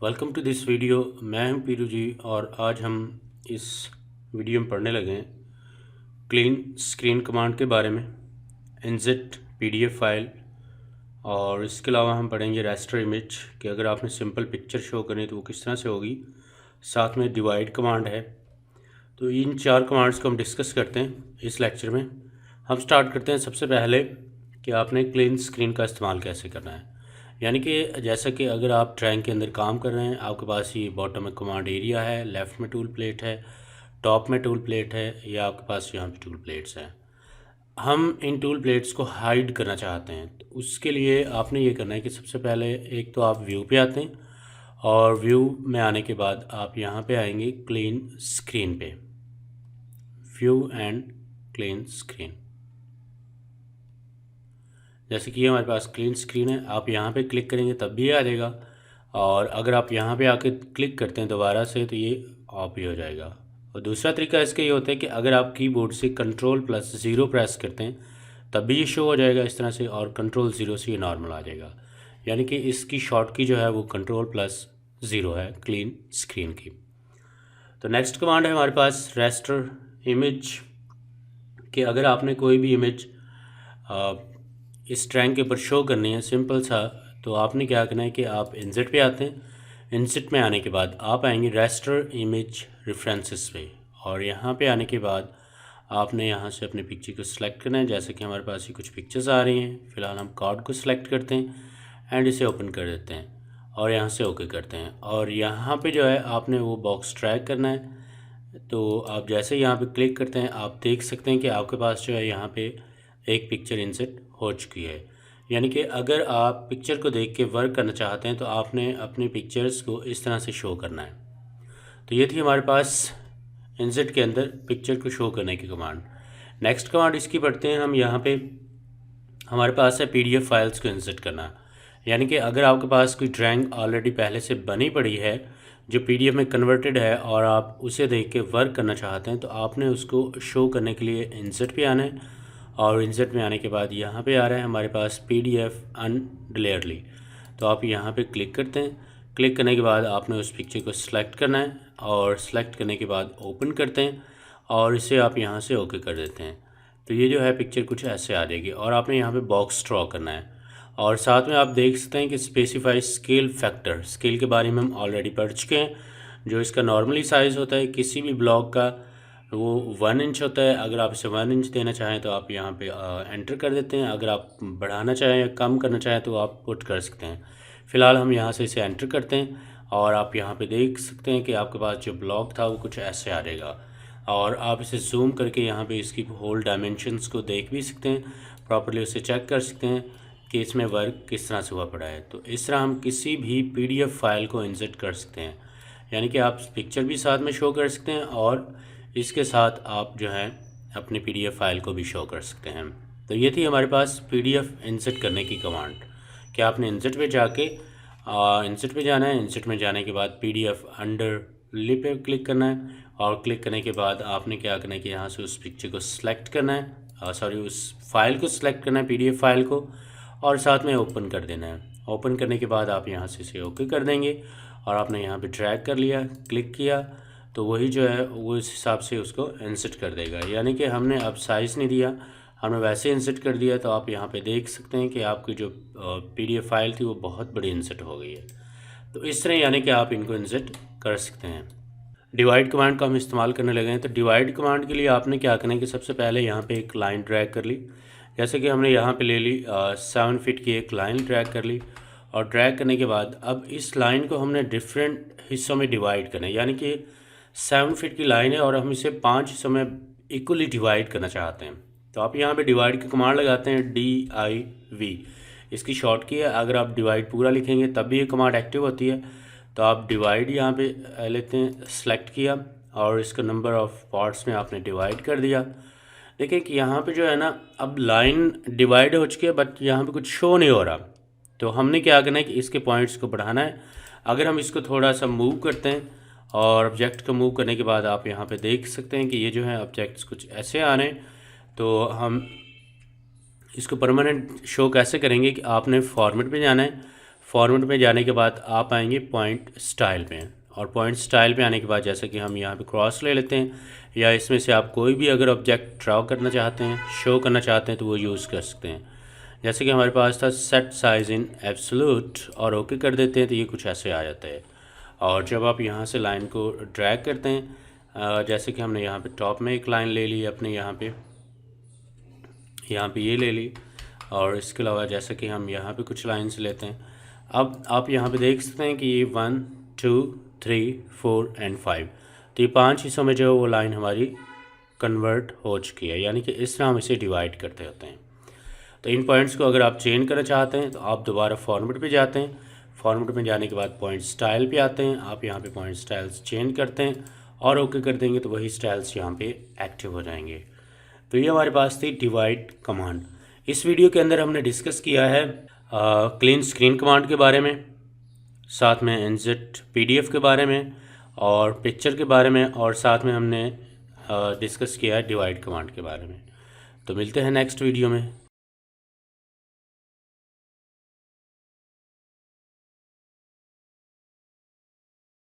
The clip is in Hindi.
Welcome to this video. मैं हूं पीरू जी और आज हम इस वीडियो में पढ़ने लगे हैं क्लीन स्क्रीन कमांड के बारे में, इनजेट पीडीएफ फाइल, और इसके अलावा हम पढ़ेंगे रास्टर इमेज कि अगर आपने सिंपल पिक्चर शो करनी तो वो किस तरह से होगी। साथ में डिवाइड कमांड है। तो इन चार कमांड्स को हम डिस्कस करते हैं इस लेक्चर में। हम स्टार्ट करते हैं सबसे पहले कि आपने क्लीन स्क्रीन का इस्तेमाल कैसे करना है। यानी कि जैसा कि अगर आप ड्राइंग के अंदर काम कर रहे हैं, आपके पास ये बॉटम में कमांड एरिया है, लेफ़्ट में टूल प्लेट है, टॉप में टूल प्लेट है, या आपके पास यहाँ पे टूल प्लेट्स हैं। हम इन टूल प्लेट्स को हाइड करना चाहते हैं, तो उसके लिए आपने ये करना है कि सबसे पहले एक तो आप व्यू पे आते हैं और व्यू में आने के बाद आप यहाँ पे आएंगे क्लीन स्क्रीन पे, व्यू एंड क्लीन स्क्रीन। जैसे कि हमारे पास क्लीन स्क्रीन है, आप यहाँ पे क्लिक करेंगे तब भी आ जाएगा, और अगर आप यहाँ पे आके क्लिक करते हैं दोबारा से तो ये ऑफ ही हो जाएगा। और दूसरा तरीका इसका ये होता है कि अगर आप कीबोर्ड से Ctrl+0 प्रेस करते हैं तब भी ये शो हो जाएगा इस तरह से, और Ctrl+0 से ये नॉर्मल आ जाएगा। यानी कि इसकी शॉर्ट की जो है वो Ctrl+0 है क्लीन स्क्रीन की। तो नेक्स्ट कमांड है हमारे पास रास्टर इमेज, कि अगर आपने कोई भी इमेज इस ड्राइंग के ऊपर शो करनी है सिंपल सा, तो आपने क्या करना है कि आप इंसर्ट पे आते हैं। इंसर्ट में आने के बाद आप आएंगे रास्टर इमेज रेफरेंसेस पे, और यहाँ पे आने के बाद आपने यहाँ से अपने पिक्चर को सिलेक्ट करना है। जैसे कि हमारे पास ये कुछ पिक्चर्स आ रही हैं, फ़िलहाल हम कार्ड को सिलेक्ट करते हैं एंड इसे ओपन कर देते हैं और यहाँ से ओके करते हैं। और यहाँ पे जो है आपने वो बॉक्स ड्रैग करना है। तो आप जैसे यहाँ पे क्लिक करते हैं आप देख सकते हैं कि आपके पास जो है यहाँ पे एक पिक्चर इंसर्ट हो चुकी है। यानी कि अगर आप पिक्चर को देख के वर्क करना चाहते हैं तो आपने अपनी पिक्चर्स को इस तरह से शो करना है। तो ये थी हमारे पास इंसर्ट के अंदर पिक्चर को शो करने की कमांड। नेक्स्ट कमांड इसकी पढ़ते हैं हम। यहाँ पे हमारे पास है पीडीएफ फाइल्स को इंसर्ट करना। यानी कि अगर आपके पास कोई ड्राइंग ऑलरेडी पहले से बनी पड़ी है जो पीडीएफ में कन्वर्टेड है और आप उसे देख के वर्क करना चाहते हैं, तो आपने उसको शो करने के लिए इंसर्ट पे आना है, और इंसर्ट में आने के बाद यहाँ पे आ रहा है हमारे पास पीडीएफ अनडिलेयरली। तो आप यहाँ पे क्लिक करते हैं। क्लिक करने के बाद आपने उस पिक्चर को सिलेक्ट करना है, और सिलेक्ट करने के बाद ओपन करते हैं और इसे आप यहाँ से ओके कर देते हैं। तो ये जो है पिक्चर कुछ ऐसे आ जाएगी, और आपने यहाँ पे बॉक्स ड्रॉ करना है। और साथ में आप देख सकते हैं कि स्पेसिफाई स्केल फैक्टर, स्केल के बारे में हम ऑलरेडी पढ़ चुके हैं। जो इसका नॉर्मली साइज़ होता है किसी भी ब्लॉक का वो 1 इंच होता है। अगर आप इसे 1 इंच देना चाहें तो आप यहाँ पे एंटर कर देते हैं। अगर आप बढ़ाना चाहें या कम करना चाहें तो आप पुट कर सकते हैं। फ़िलहाल हम यहाँ से इसे एंटर करते हैं, और आप यहाँ पे देख सकते हैं कि आपके पास जो ब्लॉक था वो कुछ ऐसे आ जाएगा। और आप इसे जूम करके यहाँ पे इसकी होल डायमेंशंस को देख भी सकते हैं, प्रॉपर्ली उसे चेक कर सकते हैं कि इसमें वर्क किस तरह से हुआ पड़ा है। तो इस तरह हम किसी भी पीडीएफ फाइल को इंसर्ट कर सकते हैं। यानी कि आप पिक्चर भी साथ में शो कर सकते हैं और इसके साथ आप जो है अपनी पीडीएफ फाइल को भी शो कर सकते हैं। तो ये थी हमारे पास पीडीएफ इंसर्ट करने की कमांड, कि आपने इंसर्ट पे जाके इंसर्ट पे जाना है। इंसर्ट में जाने के बाद पीडीएफ अंडरली पे क्लिक करना है, और क्लिक करने के बाद आपने क्या करना है कि यहाँ से उस पिक्चर को सिलेक्ट करना है, उस फाइल को सिलेक्ट करना है, पीडीएफ फाइल को, और साथ में ओपन कर देना है। ओपन करने के बाद आप यहाँ से इसे ओके कर देंगे, और आपने यहाँ पे ड्रैग कर लिया, क्लिक किया, तो वही जो है वो इस हिसाब से उसको इंसर्ट कर देगा। यानी कि हमने अब साइज़ नहीं दिया, हमने वैसे इंसर्ट कर दिया। तो आप यहाँ पे देख सकते हैं कि आपकी जो पीडीएफ फाइल थी वो बहुत बड़ी इंसर्ट हो गई है। तो इस तरह यानी कि आप इनको इंसर्ट कर सकते हैं। डिवाइड कमांड का हम इस्तेमाल करने लगे हैं। तो डिवाइड कमांड के लिए आपने क्या करना है कि सबसे पहले यहाँ पे एक लाइन ड्रैग कर ली। जैसे कि हमने यहाँ पे ले ली 7 फीट की एक लाइन ड्रैग कर ली, और ड्रैग करने के बाद अब इस लाइन को हमने डिफरेंट हिस्सों में डिवाइड करना है। यानी कि 7 फीट की लाइन है और हम इसे 5 हिस्सों में इक्वली डिवाइड करना चाहते हैं। तो आप यहाँ पे डिवाइड की कमांड लगाते हैं DIV, इसकी शॉर्ट की है। अगर आप डिवाइड पूरा लिखेंगे तब भी ये कमांड एक्टिव होती है। तो आप डिवाइड यहाँ पे लेते हैं, सेलेक्ट किया, और इसका नंबर ऑफ़ पार्ट्स में आपने डिवाइड कर दिया। देखिए कि यहाँ पे जो है ना अब लाइन डिवाइड हो चुकी है, बट यहाँ पे कुछ शो नहीं हो रहा। तो हमने क्या करना है कि इसके पॉइंट्स को बढ़ाना है। अगर हम इसको थोड़ा सा मूव करते हैं, और ऑब्जेक्ट को मूव करने के बाद आप यहाँ पे देख सकते हैं कि ये जो है ऑब्जेक्ट्स कुछ ऐसे आ रहे हैं। तो हम इसको परमानेंट शो कैसे करेंगे कि आपने फॉर्मेट पे जाना है। फॉर्मेट में जाने के बाद आप आएंगे पॉइंट स्टाइल पे, और पॉइंट स्टाइल पे आने के बाद जैसे कि हम यहाँ पे क्रॉस ले लेते हैं, या इसमें से आप कोई भी अगर ऑब्जेक्ट ड्रॉ करना चाहते हैं, शो करना चाहते हैं, तो वो यूज़ कर सकते हैं। जैसे कि हमारे पास था सेट साइज इन एब्सोल्यूट, और ओके कर देते हैं तो ये कुछ ऐसे आ जाता है। और जब आप यहाँ से लाइन को ड्रैग करते हैं, जैसे कि हमने यहाँ पे टॉप में एक लाइन ले ली अपने यहाँ पे ये ले ली, और इसके अलावा जैसे कि हम यहाँ पे कुछ लाइन्स लेते हैं। अब आप यहाँ पे देख सकते हैं कि ये 1 2 3 4 एंड 5, तो ये 5 हिस्सों में जो वो लाइन हमारी कन्वर्ट हो चुकी है, यानी कि इस तरह हम इसे डिवाइड करते होते हैं। तो इन पॉइंट्स को अगर आप चेंज करना चाहते हैं तो आप दोबारा फॉर्मेट पे जाते हैं, फॉर्मेट में जाने के बाद पॉइंट स्टाइल पे आते हैं, आप यहाँ पे पॉइंट स्टाइल्स चेंज करते हैं और ओके कर देंगे तो वही स्टाइल्स यहाँ पे एक्टिव हो जाएंगे। तो ये हमारे पास थी डिवाइड कमांड। इस वीडियो के अंदर हमने डिस्कस किया है क्लीन स्क्रीन कमांड के बारे में, साथ में NZ PDF के बारे में और पिक्चर के बारे में, और साथ में हमने डिस्कस किया है डिवाइड कमांड के बारे में। तो मिलते हैं नेक्स्ट वीडियो में।